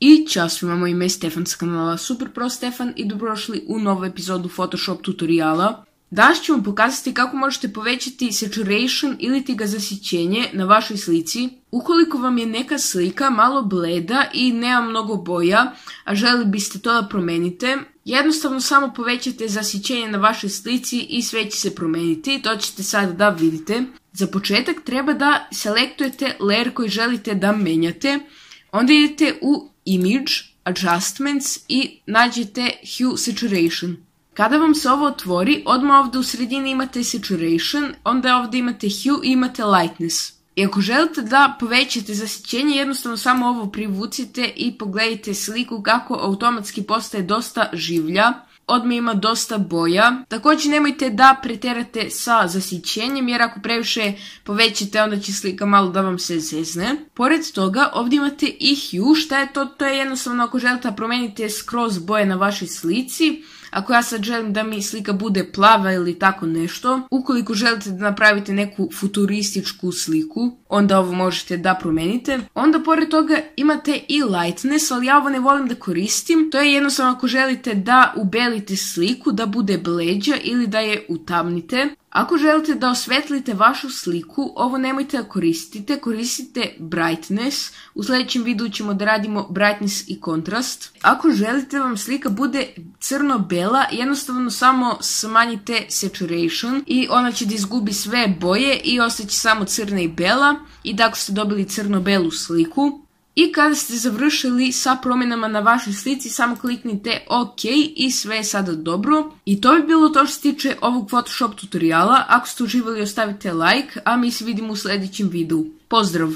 I ćao svima, moje ime je Stefan s kanala Super Pro Stefan i dobrodošli u novu epizodu Photoshop tutoriala. Danas ću vam pokazati kako možete povećati saturation ili ti ga zasićenje na vašoj slici. Ukoliko vam je neka slika malo bleda i nema mnogo boja, a želi biste to da promenite, jednostavno samo povećate zasićenje na vašoj slici i sve će se promeniti. To ćete sada da vidite. Za početak treba da selektujete layer koji želite da menjate. Onda idete u Image, Adjustments i nađete Hue Saturation. Kada vam se ovo otvori, odmah ovdje u sredini imate Saturation, onda ovdje imate Hue i imate Lightness. I ako želite da povećate zasićenje, jednostavno samo ovo privucite i pogledajte sliku kako automatski postaje dosta življa. Odmah ima dosta boja. Također nemojte da preterate sa zasićenjem, jer ako previše povećate, onda će slika malo da vam se zezne. Pored toga ovdje imate i Hue. Šta je to? To je jednostavno ako želite da promenite skroz boje na vašoj slici. Ako ja sad želim da mi slika bude plava ili tako nešto, ukoliko želite da napravite neku futurističku sliku, onda ovo možete da promenite. Onda pored toga imate i lightness, ali ja ovo ne volim da koristim. To je jednostavno ako želite da ubelite sliku, da bude bleđa ili da je utamnite. Ako želite da osvetlite vašu sliku, ovo nemojte da koristite, koristite brightness. U sljedećem videu ćemo da radimo brightness i kontrast. Ako želite da vam slika bude crno-bela, jednostavno samo smanjite saturation i ona će da izgubi sve boje i ostaće samo crna i bela. I tako ste dobili crno-belu sliku. I kada ste završili sa promjenama na vašoj slici, samo kliknite OK i sve je sada dobro. I to bi bilo to što se tiče ovog Photoshop tutoriala. Ako ste uživali, ostavite like, a mi se vidimo u sljedećem videu. Pozdrav!